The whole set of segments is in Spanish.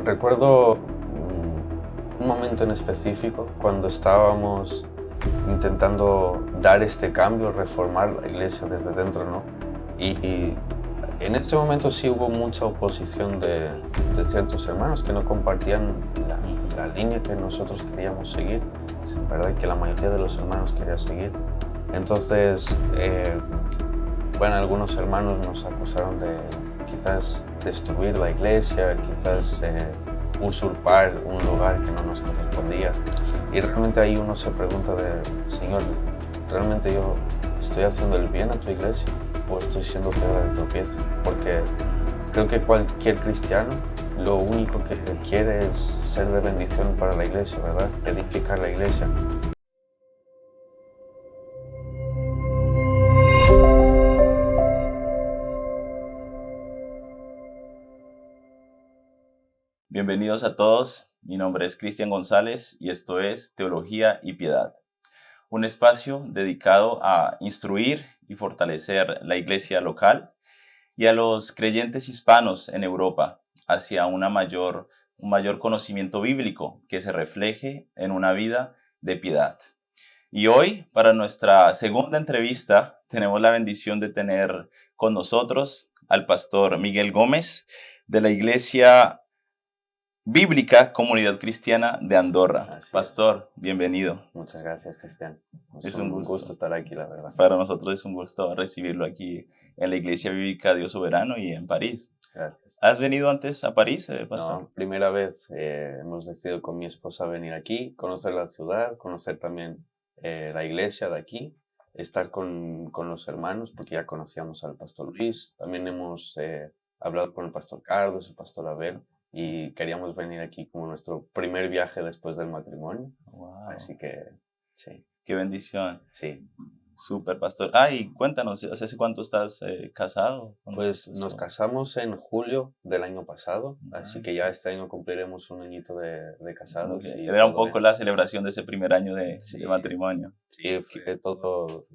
Recuerdo un momento en específico cuando estábamos intentando dar este cambio, reformar la iglesia desde dentro, ¿no? Y en ese momento sí hubo mucha oposición de ciertos hermanos que no compartían la línea que nosotros queríamos seguir, ¿verdad? Y que la mayoría de los hermanos quería seguir. Entonces, bueno, algunos hermanos nos acusaron de quizás destruir la iglesia, quizás usurpar un lugar que no nos correspondía. Y realmente ahí uno se pregunta Señor, ¿realmente yo estoy haciendo el bien a tu iglesia o estoy siendo piedra de tropiezo? Porque creo que cualquier cristiano lo único que quiere es ser de bendición para la iglesia, ¿verdad? Edificar la iglesia. Bienvenidos a todos, mi nombre es Cristian González y esto es Teología y Piedad, un espacio dedicado a instruir y fortalecer la iglesia local y a los creyentes hispanos en Europa hacia un mayor conocimiento bíblico que se refleje en una vida de piedad. Y hoy, para nuestra segunda entrevista, tenemos la bendición de tener con nosotros al pastor Miguel Gómez de la Iglesia Bíblica Comunidad Cristiana de Andorra. Así Pastor, bienvenido. Muchas gracias, Cristian. Es un gusto. Estar aquí, la verdad. Para nosotros es un gusto recibirlo aquí en la Iglesia Bíblica Dios Soberano y en París. Gracias. ¿Has venido antes a París, pastor? No, primera vez hemos decidido con mi esposa venir aquí, conocer la ciudad, conocer también la iglesia de aquí, estar con los hermanos, porque ya conocíamos al pastor Luis, también hemos hablado con el pastor Carlos, el pastor Abel, y queríamos venir aquí como nuestro primer viaje después del matrimonio. Wow. Así que, sí. Qué bendición. Sí. Súper, pastor. Y cuéntanos, ¿hace cuánto estás casado? Pues nos casamos en julio del año pasado, así que ya este año cumpliremos un añito de casados. Okay. Y Era un todo poco bien. la celebración de ese primer año de Sí. matrimonio. Sí, fue todo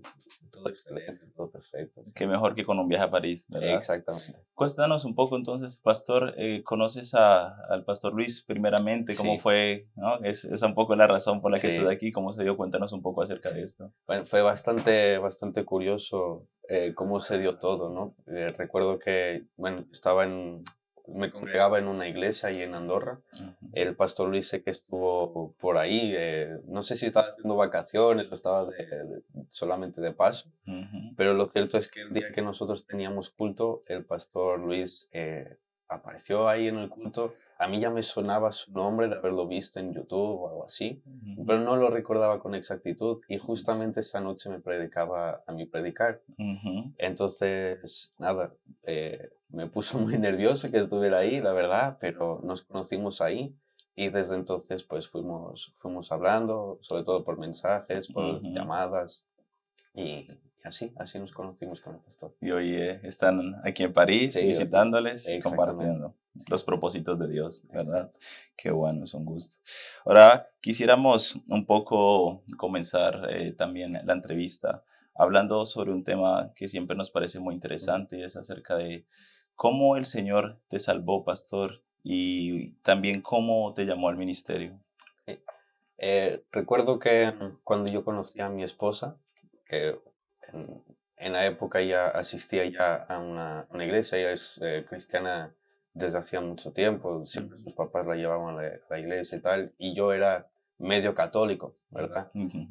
excelente, todo perfecto. Sí. Qué mejor que con un viaje a París, ¿verdad? Exactamente. Cuéntanos un poco entonces, pastor, ¿conoces al pastor Luis primeramente? ¿Cómo Sí. fue? ¿No? Es un poco la razón por la que Sí. estás aquí. ¿Cómo se dio? Cuéntanos un poco acerca de esto. Bueno, fue bastante curioso cómo se dio todo, ¿no? Recuerdo que, bueno, me congregaba en una iglesia ahí en Andorra. Uh-huh. El pastor Luis sé que estuvo por ahí, no sé si estaba haciendo vacaciones o estaba solamente de paso, Uh-huh. pero lo cierto es que el día que nosotros teníamos culto, el pastor Luis apareció ahí en el culto. A mí ya me sonaba su nombre de haberlo visto en YouTube o algo así, Uh-huh. pero no lo recordaba con exactitud y justamente esa noche me predicaba a mí predicar. Uh-huh. Entonces, nada, me puso muy nervioso que estuviera ahí, la verdad, pero nos conocimos ahí y desde entonces pues fuimos hablando, sobre todo por mensajes, por Uh-huh. llamadas y así nos conocimos con el pastor. Y hoy están aquí en París, Sí, visitándoles y exactamente. compartiendo los propósitos de Dios, ¿verdad? Exacto. Qué bueno, es un gusto. Ahora, quisiéramos un poco comenzar también la entrevista hablando sobre un tema que siempre nos parece muy interesante y es acerca de cómo el Señor te salvó, pastor, y también cómo te llamó al ministerio. Recuerdo que cuando yo conocí a mi esposa, que en la época ella asistía ya a una iglesia, ella es cristiana desde hacía mucho tiempo, siempre sus papás la llevaban a la iglesia y tal, y yo era medio católico, ¿verdad? Uh-huh.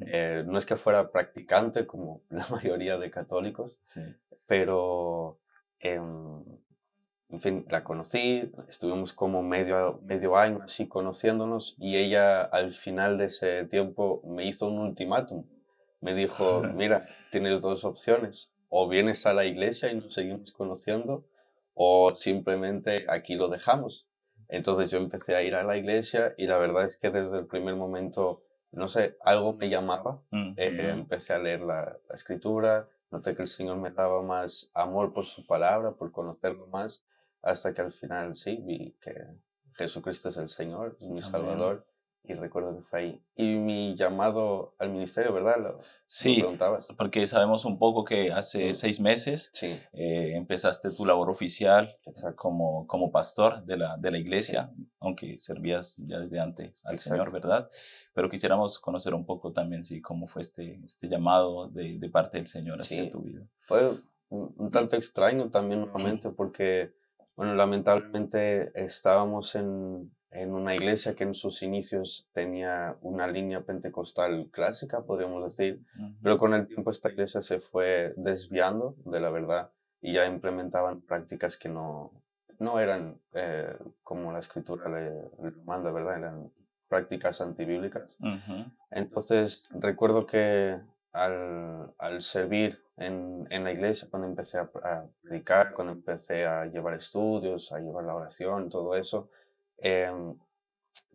No es que fuera practicante como la mayoría de católicos, Sí. pero en fin, la conocí, estuvimos como medio año así conociéndonos y ella al final de ese tiempo me hizo un ultimátum. Me dijo, mira, tienes dos opciones, o vienes a la iglesia y nos seguimos conociendo, o simplemente aquí lo dejamos. Entonces yo empecé a ir a la iglesia y la verdad es que desde el primer momento, no sé, algo me llamaba. Uh-huh. Empecé a leer la escritura, noté que el Señor me daba más amor por su palabra, por conocerlo más, hasta que al final sí vi que Jesucristo es el Señor, es mi Amén. Salvador, y recuerdo que fue ahí. Y mi llamado al ministerio, ¿verdad? Lo Sí, preguntabas. porque sabemos un poco que hace Mm, 6 meses sí, empezaste tu labor oficial exacto. como pastor de la Sí, iglesia, aunque servías ya desde antes al Señor, exacto. ¿verdad? Pero quisiéramos conocer un poco también, sí, cómo fue este llamado de parte del Señor hacia Sí, tu vida. fue un tanto extraño también nuevamente porque, bueno, lamentablemente estábamos en una iglesia que en sus inicios tenía una línea pentecostal clásica, podríamos decir, Ujú, pero con el tiempo esta iglesia se fue desviando de la verdad y ya implementaban prácticas que no eran como la escritura le manda, ¿verdad? Eran prácticas antibíblicas. ujú, Entonces, recuerdo que al servir en la iglesia, cuando empecé a predicar, cuando empecé a llevar estudios, a llevar la oración, todo eso, em,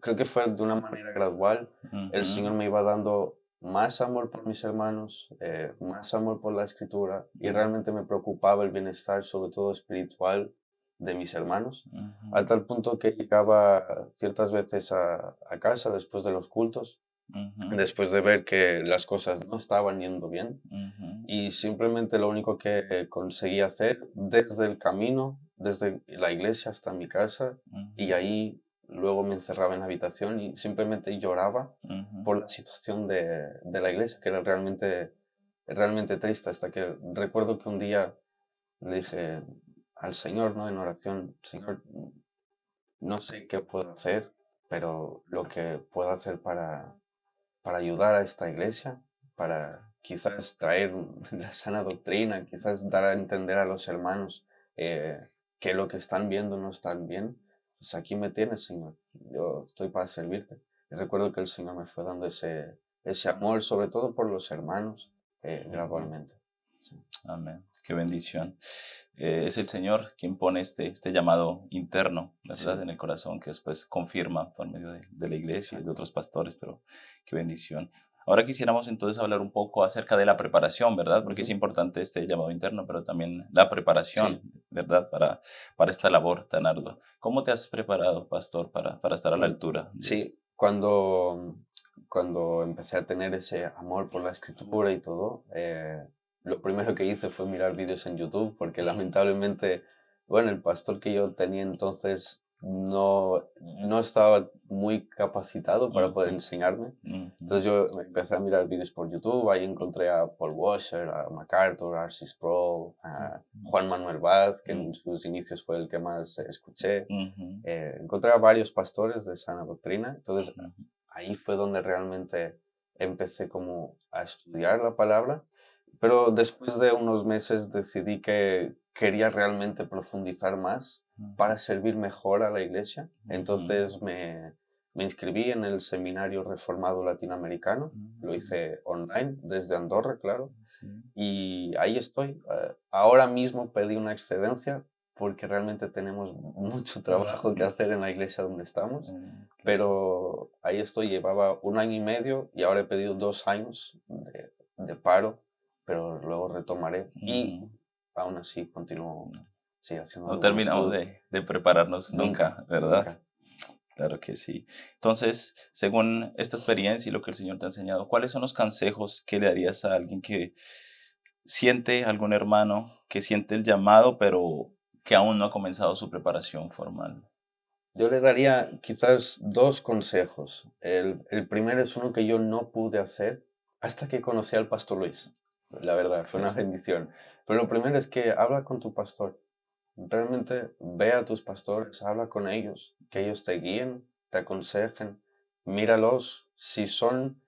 creo que fue de una manera gradual. El Señor ujú, me iba dando más amor por mis hermanos, más amor por la escritura, y ujú, realmente me preocupaba el bienestar, sobre todo espiritual, de mis hermanos, a ujú, tal punto que llegaba ciertas veces a casa después de los cultos, ujú, después de ver que las cosas no estaban yendo bien, ujú, y simplemente lo único que conseguí hacer desde el camino, desde la iglesia hasta mi casa, y ujú, ahí luego me encerraba en la habitación y simplemente lloraba ujú, por la situación de la iglesia, que era realmente triste, hasta que recuerdo que un día le dije al Señor, ¿no? En oración, Señor, no sé qué puedo hacer, pero lo que puedo hacer para ayudar a esta iglesia, para quizás traer la sana doctrina, quizás dar a entender a los hermanos que lo que están viendo no están bien. Pues aquí me tienes, Señor. Yo estoy para servirte. Y recuerdo que el Señor me fue dando ese amor, sobre todo por los hermanos, ujú. gradualmente. Sí, Amén. Qué bendición. Es el Señor quien pone este llamado interno, ¿verdad? sí, En el corazón, que después confirma por medio de la iglesia y de exacto. otros pastores, pero qué bendición. Ahora quisiéramos entonces hablar un poco acerca de la preparación, ¿verdad? Porque es Ujú. importante este llamado interno, pero también la preparación, Sí. ¿verdad? Para esta labor tan ardua. ¿Cómo te has preparado, pastor, para estar a la Mm, altura de sí, esto? cuando empecé a tener ese amor por la escritura y todo, lo primero que hice fue mirar vídeos en YouTube, porque lamentablemente, bueno, el pastor que yo tenía entonces no estaba muy capacitado para poder Ujú, enseñarme. ujú, Entonces yo empecé a mirar vídeos por YouTube, ahí encontré a Paul Washer, a MacArthur, a R.C. Sproul, a Juan Manuel Vaz, que en sus inicios fue el que más escuché. ujú, Encontré a varios pastores de sana doctrina, entonces ujú, ahí fue donde realmente empecé como a estudiar la palabra, pero después de unos meses decidí que quería realmente profundizar más ujú, para servir mejor a la iglesia, ujú, entonces me inscribí en el Seminario Reformado Latinoamericano, lo ujú. hice online desde Andorra, claro, Sí. y ahí estoy. Ahora mismo pedí una excedencia porque realmente tenemos mucho trabajo que hacer en la iglesia donde estamos, Ok. pero ahí estoy, llevaba 1 año y medio y ahora he pedido 2 años de paro, pero luego retomaré y Ujú. aún así continúo, No, sí, haciendo no algún terminamos estudio. de prepararnos Nunca, nunca, ¿verdad? nunca. Claro que sí. Entonces, según esta experiencia y lo que el Señor te ha enseñado, ¿cuáles son los consejos que le darías a alguien que siente, algún hermano, que siente el llamado, pero que aún no ha comenzado su preparación formal? Yo le daría quizás dos consejos. El primero es uno que yo no pude hacer hasta que conocí al pastor Luis. La verdad, fue una bendición. Pero lo primero es que habla con tu pastor. Realmente ve a tus pastores, habla con ellos, que ellos te guíen, te aconsejen, míralos. Si son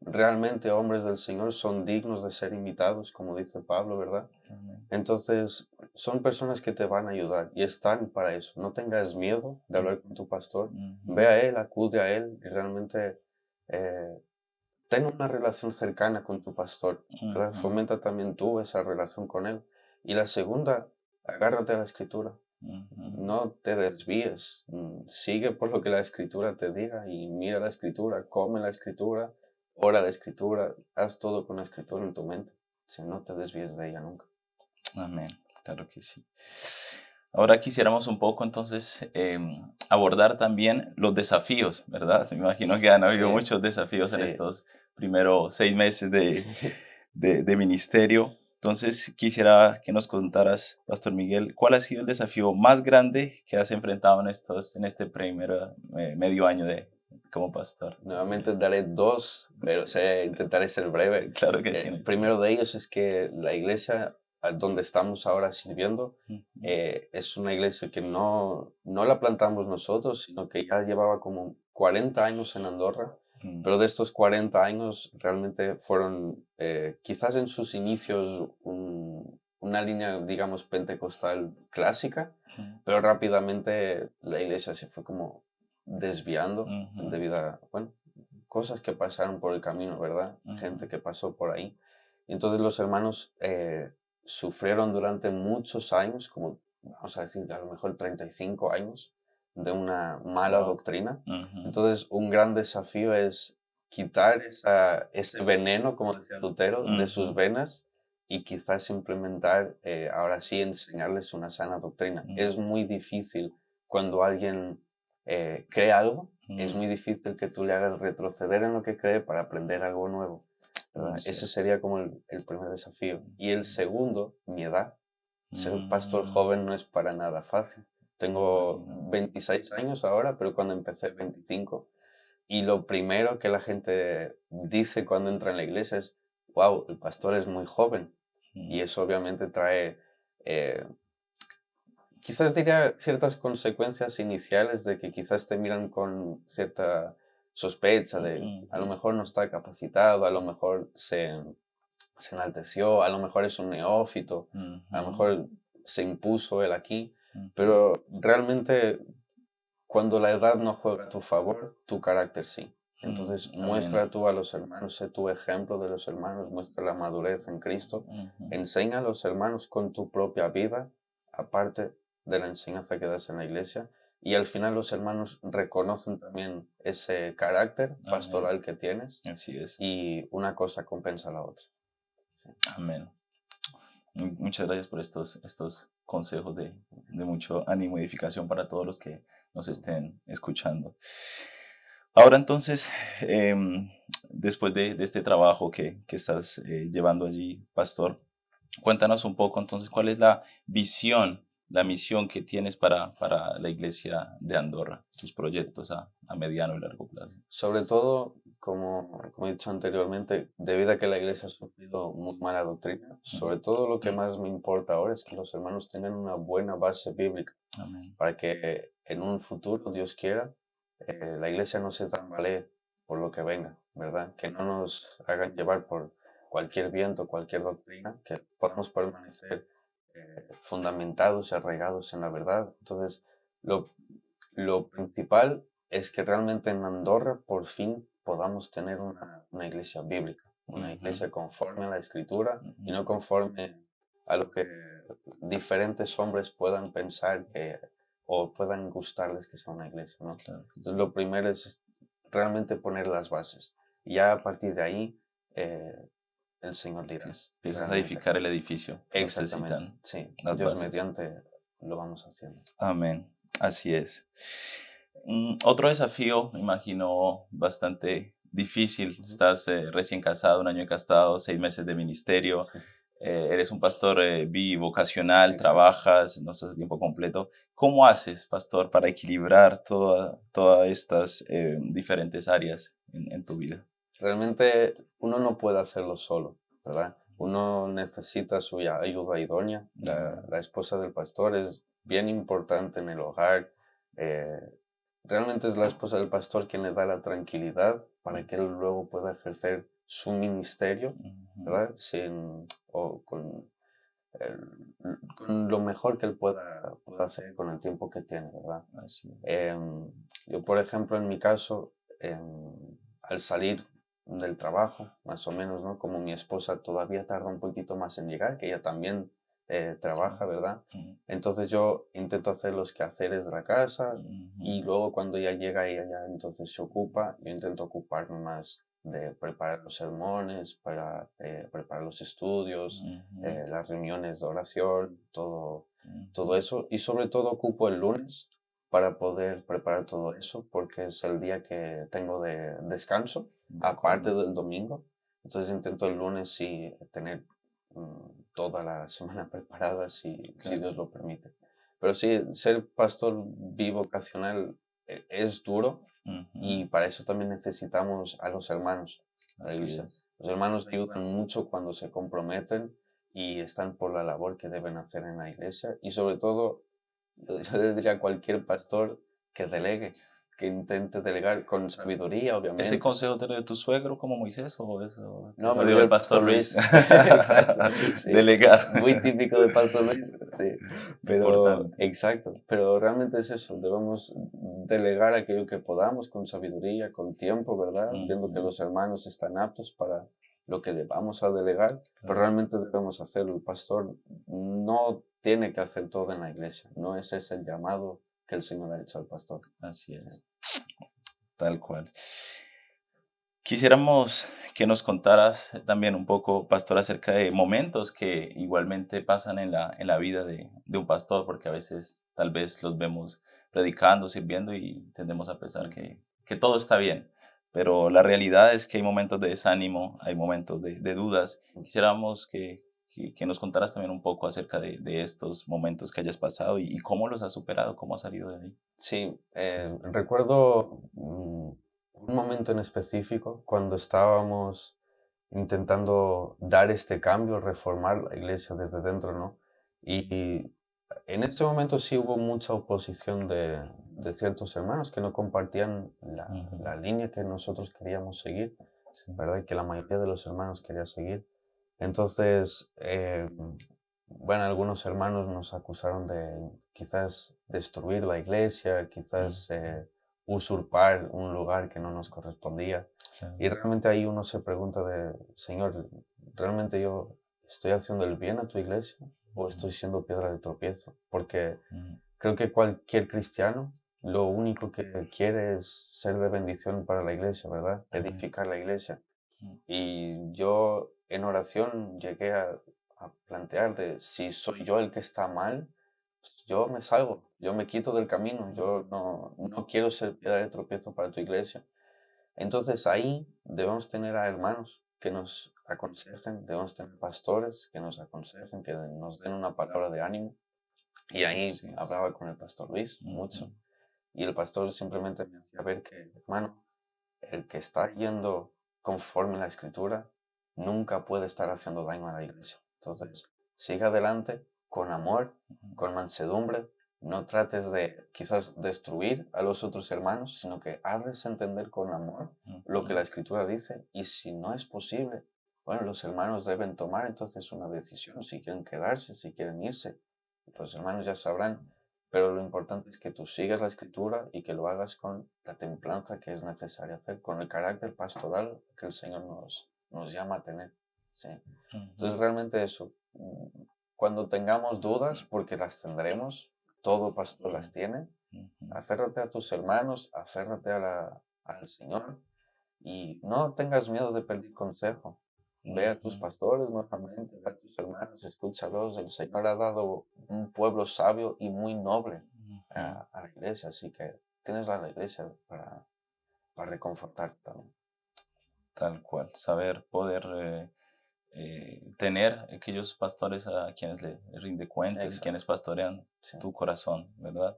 realmente hombres del Señor, son dignos de ser imitados, como dice Pablo, ¿verdad? Amén. Entonces, son personas que te van a ayudar y están para eso. No tengas miedo de hablar con tu pastor. Ujú, Ve a él, acude a él y realmente eh, ten una relación cercana con tu pastor, ¿verdad? ujú, Fomenta también tú esa relación con él. Y la segunda, agárrate a la escritura. ujú, No te desvíes. Sigue por lo que la escritura te diga y mira la escritura, come la escritura, ora la escritura, haz todo con la escritura en tu mente. Si no te desvíes de ella nunca. amén. Claro que sí. Ahora quisiéramos un poco entonces abordar también los desafíos, ¿verdad? Me imagino que han habido Sí, muchos desafíos en sí. estos primeros 6 meses de ministerio. Entonces quisiera que nos contaras, Pastor Miguel, ¿cuál ha sido el desafío más grande que has enfrentado en este primer medio año como pastor de la Nuevamente iglesia? daré dos, pero intentaré ser breve. Claro que sí, no hay problema. Primero de ellos es que la iglesia a donde estamos ahora sirviendo Ujú, es una iglesia que no la plantamos nosotros, sino que ya llevaba como 40 años en Andorra, ujú, pero de estos 40 años realmente fueron quizás en sus inicios una línea, digamos, pentecostal clásica, ujú, pero rápidamente la iglesia se fue como desviando ujú, debido a, bueno, cosas que pasaron por el camino, ¿verdad? ujú, Gente que pasó por ahí. Entonces los hermanos sufrieron durante muchos años, como vamos a decir, a lo mejor 35 años, de una mala wow, doctrina. ujú, Entonces un gran desafío es quitar ese veneno, como decía Lutero, de sus ujú, venas y quizás implementar, ahora sí, enseñarles una sana doctrina. ujú, Es muy difícil cuando alguien cree algo, es ujú. muy difícil que tú le hagas retroceder en lo que cree para aprender algo nuevo, Muy ¿verdad? Ese cierto. sería como el primer desafío. Y el segundo, mi edad. Ser pastor Mm, joven no es para nada fácil. me Tengo imagino. 26 años ahora, pero cuando empecé 25. Y lo primero que la gente dice cuando entra en la iglesia es, wow, el pastor es muy joven. Y Mm, eso obviamente trae eh, quizás diría ciertas consecuencias iniciales de que quizás te miran con cierta sospecha de a lo ujú, mejor no está capacitado, a lo mejor se enalteció, a lo mejor es un neófito, a lo ujú, mejor se impuso él aquí, ujú. pero realmente cuando la edad no juega a tu favor, tu carácter sí. Entonces Amén. muestra tú a los hermanos, sé tu ejemplo de los hermanos, muestra la madurez en Cristo, Ujú, enseña a los hermanos con tu propia vida, aparte de la enseñanza que das en la iglesia, y al final los hermanos reconocen también ese carácter amén. pastoral que tienes Así es. y una cosa compensa a la otra. Sí. Amén. Muchas gracias por estos consejos de mucho ánimo y edificación para todos los que nos estén escuchando. Ahora entonces, después de este trabajo que estás llevando allí, pastor, cuéntanos un poco entonces cuál es la visión, la misión que tienes para la iglesia de Andorra, tus proyectos a mediano y largo plazo. Sobre todo, como he dicho anteriormente, debido a que la iglesia ha sufrido muy mala doctrina, Ujú. sobre todo lo que más me importa ahora es que los hermanos tengan una buena base bíblica Amén. para que en un futuro, Dios quiera, la iglesia no se tambalee por lo que venga, ¿verdad? Que no nos hagan llevar por cualquier viento, cualquier doctrina, que podamos permanecer fundamentados y arraigados en la verdad. Entonces, lo, lo principal es que realmente en Andorra por fin podamos tener una iglesia bíblica, una Ujú, iglesia conforme a la escritura y ujú. no conforme a lo que diferentes hombres puedan pensar que o puedan gustarles que sea una iglesia, ¿no? Claro que Entonces, sí. lo primero es realmente poner las bases. Y ya a partir de ahí, eh, el Señor dirá, Empiezas a realmente. edificar el edificio que Exactamente, necesitan sí. las Dios bases. mediante lo vamos haciendo. Amén. Así es. Otro desafío, me imagino, bastante difícil. Ujú. Estás recién casado, un año casado, 6 meses de ministerio. Sí, Eres un pastor bivocacional, exacto. trabajas, no estás a tiempo completo. ¿Cómo haces, pastor, para equilibrar todas estas diferentes áreas en tu vida? Realmente uno no puede hacerlo solo, ¿verdad? Uno necesita su ayuda idónea. La, Amén. la esposa del pastor es bien importante en el hogar. eh, Realmente es la esposa del pastor quien le da la tranquilidad para que él luego pueda ejercer su ministerio, Ujú. ¿verdad? O con lo mejor que él pueda hacer con el tiempo que tiene, ¿verdad? Así es. Yo, por ejemplo, en mi caso, al salir del trabajo, más o menos, ¿no? Como mi esposa todavía tarda un poquito más en llegar, que ella también trabaja, ¿verdad? Ujú, Entonces yo intento hacer los quehaceres de la casa ujú, y luego cuando ella llega, ella ya entonces se ocupa, yo intento ocuparme más de preparar los sermones, para preparar los estudios, ujú, las reuniones de oración, todo todo eso. Y sobre todo ocupo el lunes para poder preparar todo eso, porque es el día que tengo de descanso, De aparte acuerdo. del domingo. Entonces intento el lunes sí tener toda la semana preparada, si Claro. Dios lo permite. Pero sí, ser pastor bivocacional es duro Ujú. y para eso también necesitamos a los hermanos, a la Así iglesia. es. Los hermanos ayudan mucho cuando se comprometen y están por la labor que deben hacer en la iglesia. Y sobre todo, yo le diría a cualquier pastor que delegue, que intente delegar con sabiduría, ¿Ese obviamente. consejo te lo dio tu suegro como Moisés o eso te No, lo me lo dio dio el el pastor pastor Luis? Luis. Exacto, sí. Delegar. Muy típico de pastor Luis, sí. Pero, Importante. exacto. Pero realmente es eso. Debemos delegar aquello que podamos con sabiduría, con tiempo, ¿verdad? Viendo que Ujú. los hermanos están aptos para lo que debamos a delegar. Pero Claro. realmente debemos hacerlo. El pastor no tiene que hacer todo en la iglesia. No es ese el llamado que el Señor ha hecho al pastor. Así Sí. es. Tal cual. Quisiéramos que nos contaras también un poco, pastor, acerca de momentos que igualmente pasan en la vida de un pastor, porque a veces tal vez los vemos predicando, sirviendo y tendemos a pensar que todo está bien, pero la realidad es que hay momentos de desánimo, hay momentos de dudas. Quisiéramos que nos contaras también un poco acerca de estos momentos que hayas pasado y cómo los has superado, cómo has salido de ahí. Sí, recuerdo un momento en específico cuando estábamos intentando dar este cambio, reformar la iglesia desde dentro, ¿no? Y en ese momento sí hubo mucha oposición de ciertos hermanos que no compartían Ujú. la línea que nosotros queríamos seguir, Sí. ¿verdad? Y que la mayoría de los hermanos quería seguir. Entonces, bueno, algunos hermanos nos acusaron de quizás destruir la iglesia, quizás Ujú. usurpar un lugar que no nos correspondía. Claro. Y realmente ahí uno se pregunta de, Señor, ¿realmente yo estoy haciendo el bien a tu iglesia o Ujú. estoy siendo piedra de tropiezo? Porque Ujú. creo que cualquier cristiano lo único que quiere es ser de bendición para la iglesia, ¿verdad? Amén. Edificar la iglesia. Mm. Y yo en oración llegué a plantear de si soy yo el que está mal, pues yo me salgo, yo me quito del camino, yo no quiero ser piedra de tropiezo para tu iglesia. Entonces ahí debemos tener a hermanos que nos aconsejen, debemos tener pastores que nos aconsejen, que nos den una palabra de ánimo. Y ahí Así es. hablaba con el pastor Luis Ujú. mucho. Y el pastor simplemente me hacía ver que, hermano, el que está yendo conforme a la escritura nunca puede estar haciendo daño a la iglesia. Entonces, sigue adelante con amor, Ujú. con mansedumbre. No trates de quizás destruir a los otros hermanos, sino que hazles entender con amor lo que Ujú. la escritura dice. Y si no es posible, bueno, los hermanos deben tomar entonces una decisión, si quieren quedarse, si quieren irse. Los hermanos ya sabrán, pero lo importante es que tú sigas la escritura y que lo hagas con la templanza que es necesaria hacer, con el carácter pastoral que el Señor nos llama a tener. ¿Sí? Ujú. Entonces, realmente eso, cuando tengamos dudas, porque las tendremos, todo pastor las tiene, Ujú. aférrate a tus hermanos, aférrate al Señor y no tengas miedo de pedir consejo. Ve a tus Ujú. pastores nuevamente, ve a tus hermanos, escúchalos. El Señor ha dado un pueblo sabio y muy noble Ujú. a la iglesia, así que tienes a la iglesia para reconfortarte también. Tal cual, saber poder tener aquellos pastores a quienes le rinde cuentas y quienes Exacto, pastorean sí. tu corazón, ¿verdad?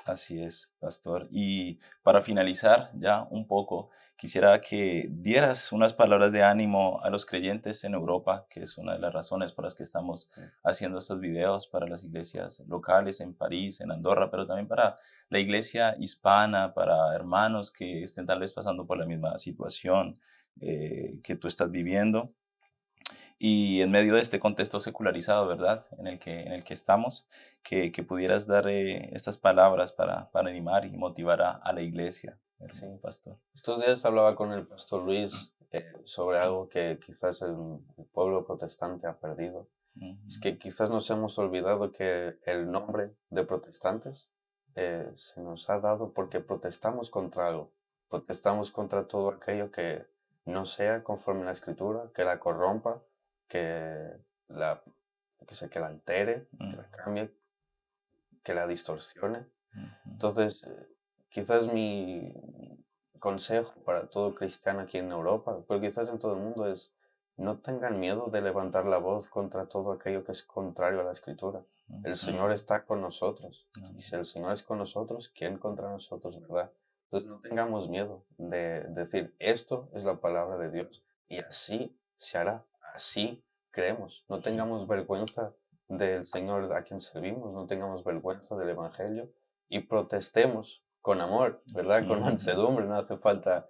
Así es, pastor. Y para finalizar ya un poco, quisiera que dieras unas palabras de ánimo a los creyentes en Europa, que es una de las razones por las que estamos Sí. haciendo estos videos para las iglesias locales en París, en Andorra, pero también para la iglesia hispana, para hermanos que estén tal vez pasando por la misma situación que tú estás viviendo. Y en medio de este contexto secularizado, ¿verdad? En el que estamos, que pudieras dar estas palabras para animar y motivar a la iglesia, Sí. hermano pastor. Estos días hablaba con el pastor Luis sobre algo que quizás el pueblo protestante ha perdido. Es Ujú. que quizás nos hemos olvidado que el nombre de protestantes se nos ha dado porque protestamos contra algo. Protestamos contra todo aquello que no sea conforme a la escritura, que la corrompa, que la, que la altere, que la cambie, que la distorsione. Entonces, quizás mi consejo para todo cristiano aquí en Europa, pero quizás en todo el mundo, es no tengan miedo de levantar la voz contra todo aquello que es contrario a la Escritura. El Señor está con nosotros. Y si el Señor es con nosotros, ¿quién contra nosotros, verdad? Entonces no tengamos miedo de decir, esto es la palabra de Dios y así se hará, así creemos. No tengamos vergüenza del Señor a quien servimos, no tengamos vergüenza del Evangelio y protestemos con amor, ¿verdad? Con mansedumbre, no hace falta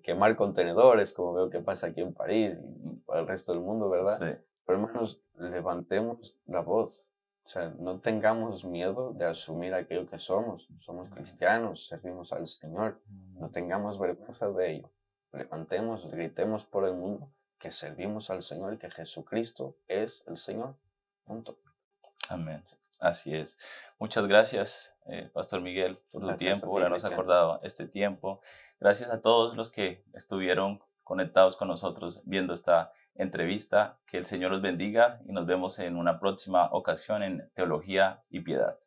quemar contenedores, como veo que pasa aquí en París y para el resto del mundo, ¿verdad? Sí. Pero hermanos, levantemos la voz. O sea, no tengamos miedo de asumir aquello que somos. Somos cristianos, servimos al Señor. No tengamos vergüenza de ello. Levantemos, gritemos por el mundo que servimos al Señor y que Jesucristo es el Señor. Punto. Amén. Así es. Muchas gracias, Pastor Miguel, por tu Gracias a tiempo, ti, por habernos Cristian. acordado este tiempo. Gracias a todos los que estuvieron conectados con nosotros viendo esta entrevista. Que el Señor los bendiga y nos vemos en una próxima ocasión en Teología y Piedad.